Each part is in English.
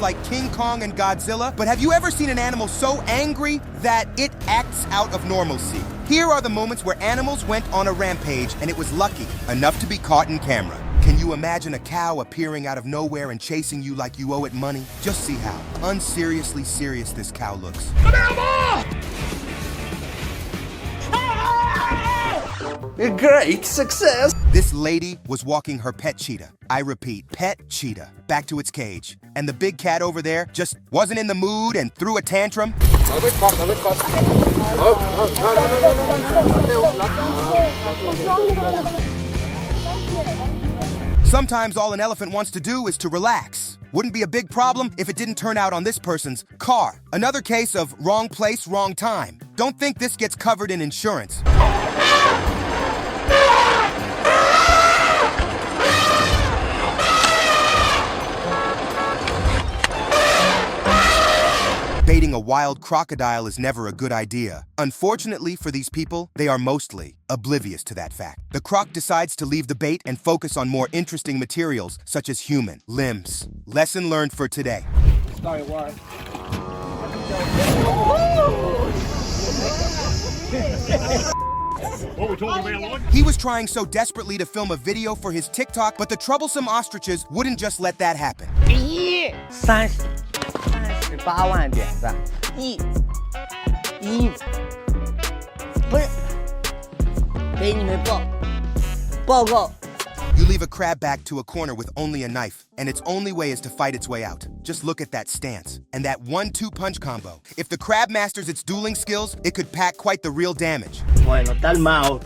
like King Kong and Godzilla, but have you ever seen an animal so angry that it acts out of normalcy? Here are the moments where animals went on a rampage and it was lucky enough to be caught in camera. Can you imagine a cow appearing out of nowhere and chasing you like you owe it money? Just see how unseriously serious this cow looks. A great success! This lady was walking her pet cheetah. I repeat, pet cheetah, back to its cage. And the big cat over there just wasn't in the mood and threw a tantrum. Sometimes all an elephant wants to do is to relax. Wouldn't be a big problem if it didn't turn out on this person's car. Another case of wrong place, wrong time. Don't think this gets covered in insurance. Baiting a wild crocodile is never a good idea. Unfortunately for these people, they are mostly oblivious to that fact. The croc decides to leave the bait and focus on more interesting materials, such as human limbs. Lesson learned for today. He was trying so desperately to film a video for his TikTok, but the troublesome ostriches wouldn't just let that happen. 38万点赞，不是，给你们报告。 You leave a crab back to a corner with only a knife, and its only way is to fight its way out. Just look at that stance and that 1-2 punch combo. If the crab masters its dueling skills, it could pack quite the real damage. Bueno, tal mao,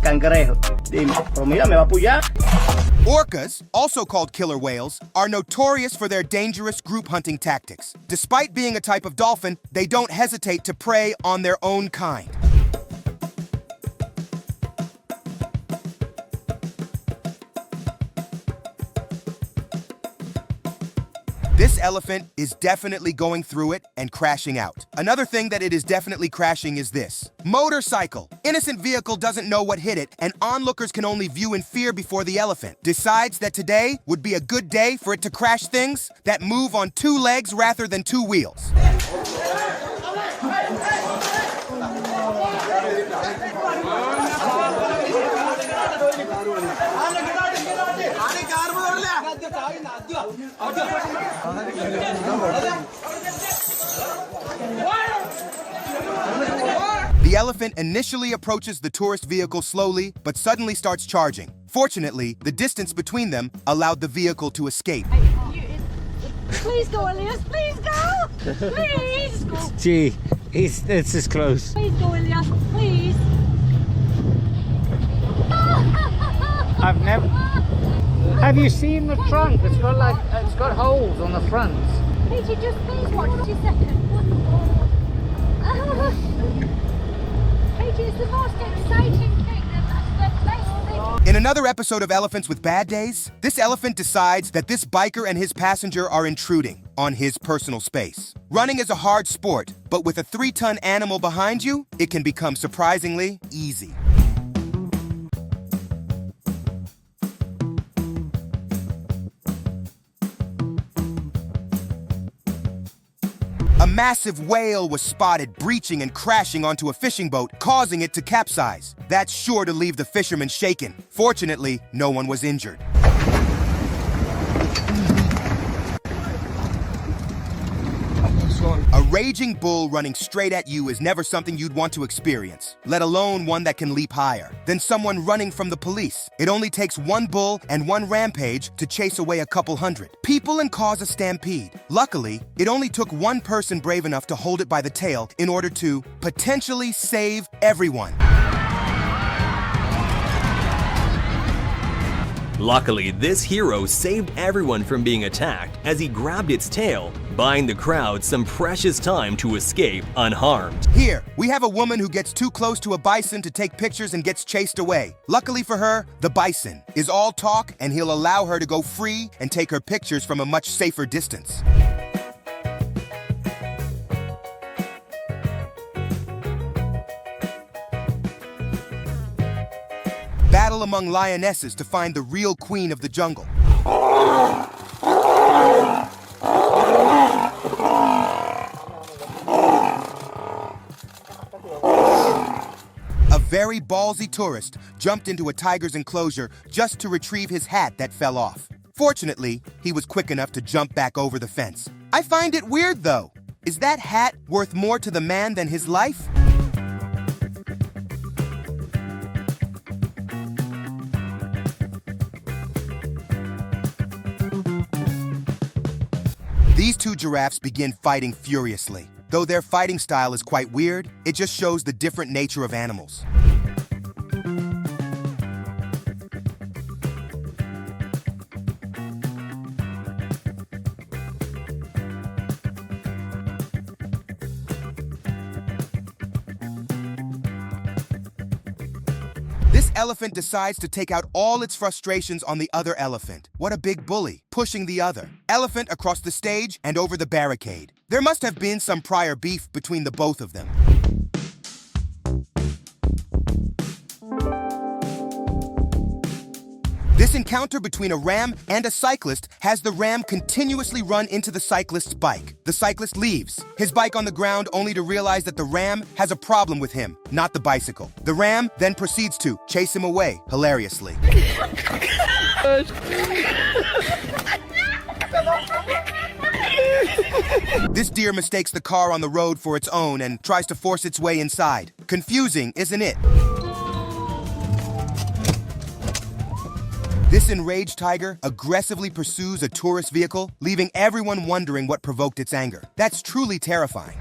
cangrejo. Dime, pero mira, me va a apoyar. Orcas, also called killer whales, are notorious for their dangerous group hunting tactics. Despite being a type of dolphin, they don't hesitate to prey on their own kind. This elephant is definitely going through it and crashing out. Another thing that it is definitely crashing is this. Motorcycle. Innocent vehicle doesn't know what hit it, and onlookers can only view in fear before the elephant decides that today would be a good day for it to crash things that move on 2 legs rather than 2 wheels. The elephant initially approaches the tourist vehicle slowly, but suddenly starts charging. Fortunately, the distance between them allowed the vehicle to escape. Please go, Elias, please go! Please! Gee, it's this close. Please go, Elias, please! I've never... Have you seen the trunk? It's got holes on the front. Peter, just please watch 2 seconds. Peter, it's the most exciting thing. That's the best thing. In another episode of Elephants with Bad Days, this elephant decides that this biker and his passenger are intruding on his personal space. Running is a hard sport, but with a 3-ton animal behind you, it can become surprisingly easy. A massive whale was spotted breaching and crashing onto a fishing boat, causing it to capsize. That's sure to leave the fishermen shaken. Fortunately, no one was injured. A raging bull running straight at you is never something you'd want to experience, let alone one that can leap higher than someone running from the police. It only takes 1 bull and 1 rampage to chase away a couple hundred people and cause a stampede. Luckily, it only took 1 person brave enough to hold it by the tail in order to potentially save everyone. Luckily, this hero saved everyone from being attacked as he grabbed its tail, buying the crowd some precious time to escape unharmed. Here, we have a woman who gets too close to a bison to take pictures and gets chased away. Luckily for her, the bison is all talk and he'll allow her to go free and take her pictures from a much safer distance. Battle among lionesses to find the real queen of the jungle. very ballsy tourist jumped into a tiger's enclosure just to retrieve his hat that fell off. Fortunately, he was quick enough to jump back over the fence. I find it weird, though. Is that hat worth more to the man than his life? These two giraffes begin fighting furiously. Though their fighting style is quite weird, it just shows the different nature of animals. This elephant decides to take out all its frustrations on the other elephant. What a big bully, pushing the other elephant across the stage and over the barricade. There must have been some prior beef between the both of them. This encounter between a ram and a cyclist has the ram continuously run into the cyclist's bike. The cyclist leaves, his bike on the ground, only to realize that the ram has a problem with him, not the bicycle. The ram then proceeds to chase him away, hilariously. This deer mistakes the car on the road for its own and tries to force its way inside. Confusing, isn't it? This enraged tiger aggressively pursues a tourist vehicle, leaving everyone wondering what provoked its anger. That's truly terrifying.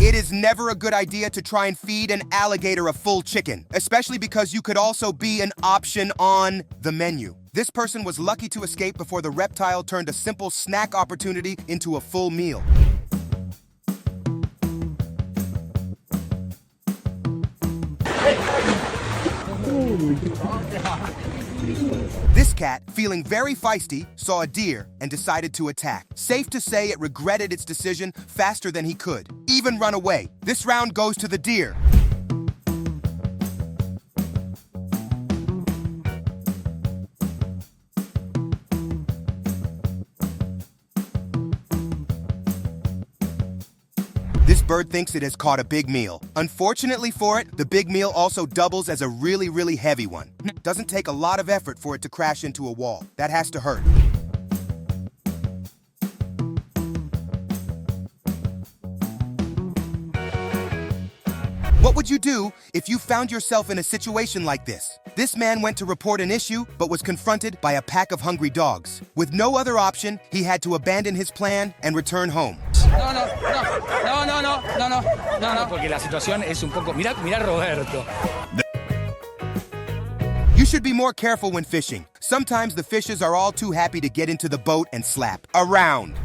It is never a good idea to try and feed an alligator a full chicken, especially because you could also be an option on the menu. This person was lucky to escape before the reptile turned a simple snack opportunity into a full meal. This cat, feeling very feisty, saw a deer and decided to attack. Safe to say it regretted its decision faster than he could, even run away. This round goes to the deer. This bird thinks it has caught a big meal. Unfortunately for it, the big meal also doubles as a really, really heavy one. Doesn't take a lot of effort for it to crash into a wall. That has to hurt. What would you do if you found yourself in a situation like this? This man went to report an issue, but was confronted by a pack of hungry dogs. With no other option, he had to abandon his plan and return home. No, porque la situación es un poco... Mira Roberto. You should be more careful when fishing. Sometimes the fishes are all too happy to get into the boat and slap around.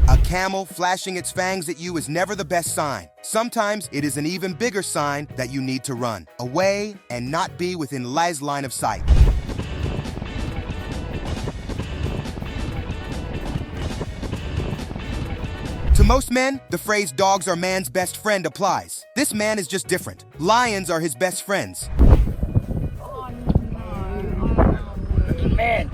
A camel flashing its fangs at you is never the best sign. Sometimes it is an even bigger sign that you need to run away and not be within Lai's line of sight. To most men, the phrase dogs are man's best friend applies. This man is just different. Lions are his best friends. Man.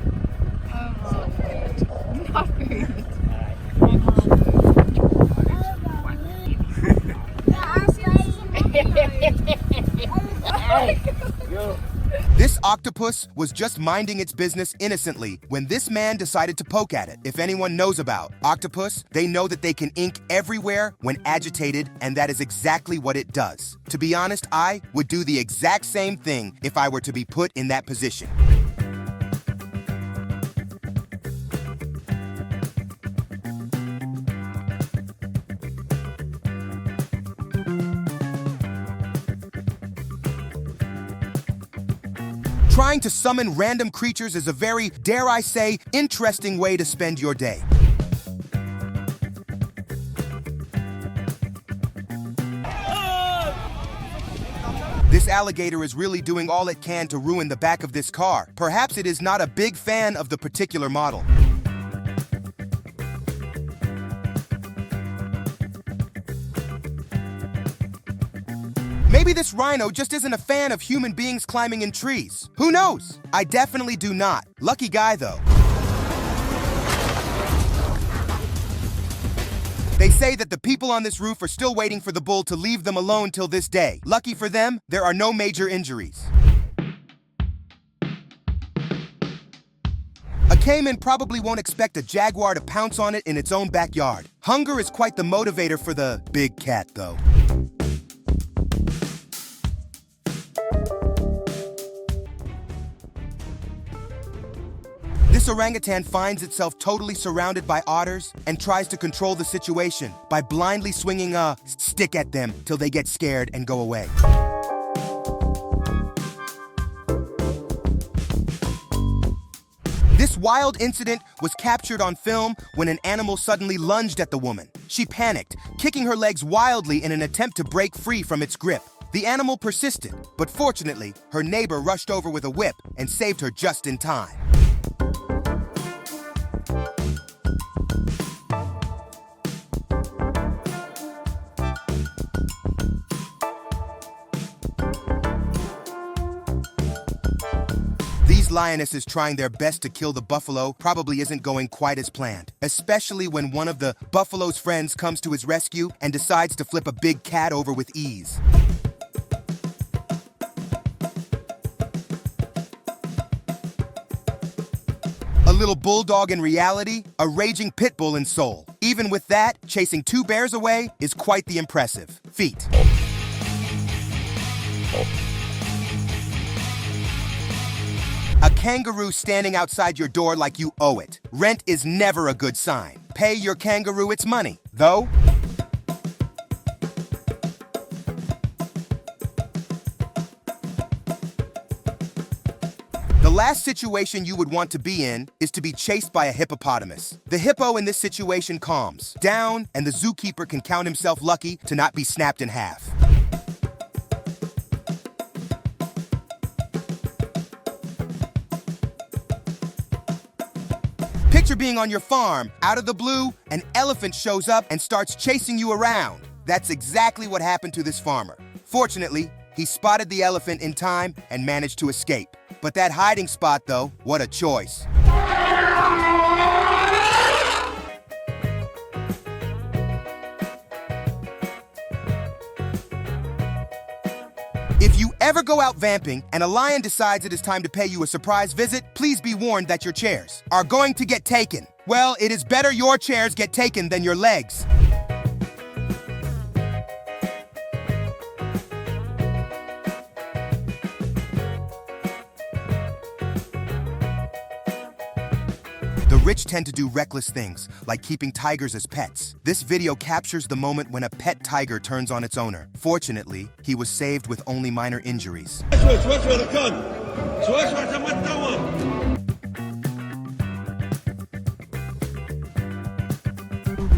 This octopus was just minding its business innocently when this man decided to poke at it. If anyone knows about octopus, they know that they can ink everywhere when agitated, and that is exactly what it does. To be honest, I would do the exact same thing if I were to be put in that position. Trying to summon random creatures is a very, dare I say, interesting way to spend your day. This alligator is really doing all it can to ruin the back of this car. Perhaps it is not a big fan of the particular model. Maybe this rhino just isn't a fan of human beings climbing in trees. Who knows? I definitely do not. Lucky guy, though. They say that the people on this roof are still waiting for the bull to leave them alone till this day. Lucky for them, there are no major injuries. A caiman probably won't expect a jaguar to pounce on it in its own backyard. Hunger is quite the motivator for the big cat, though. This orangutan finds itself totally surrounded by otters and tries to control the situation by blindly swinging a stick at them till they get scared and go away. This wild incident was captured on film when an animal suddenly lunged at the woman. She panicked, kicking her legs wildly in an attempt to break free from its grip. The animal persisted, but fortunately, her neighbor rushed over with a whip and saved her just in time. These lionesses trying their best to kill the buffalo probably isn't going quite as planned, especially when one of the buffalo's friends comes to his rescue and decides to flip a big cat over with ease. A little bulldog in reality, a raging pit bull in soul. Even with that, chasing two bears away is quite the impressive feat. A kangaroo standing outside your door like you owe it. Rent is never a good sign. Pay your kangaroo its money, though. The last situation you would want to be in is to be chased by a hippopotamus. The hippo in this situation calms down, and the zookeeper can count himself lucky to not be snapped in half. Picture being on your farm. Out of the blue, an elephant shows up and starts chasing you around. That's exactly what happened to this farmer. Fortunately, he spotted the elephant in time and managed to escape. But that hiding spot, though, what a choice. If you ever go out vamping and a lion decides it is time to pay you a surprise visit, please be warned that your chairs are going to get taken. Well, it is better your chairs get taken than your legs. The rich tend to do reckless things, like keeping tigers as pets. This video captures the moment when a pet tiger turns on its owner. Fortunately, he was saved with only minor injuries.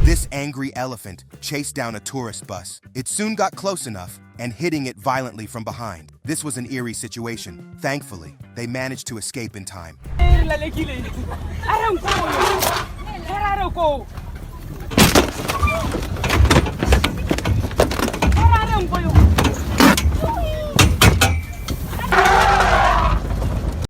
This angry elephant chased down a tourist bus. It soon got close enough and hitting it violently from behind. This was an eerie situation. Thankfully, they managed to escape in time.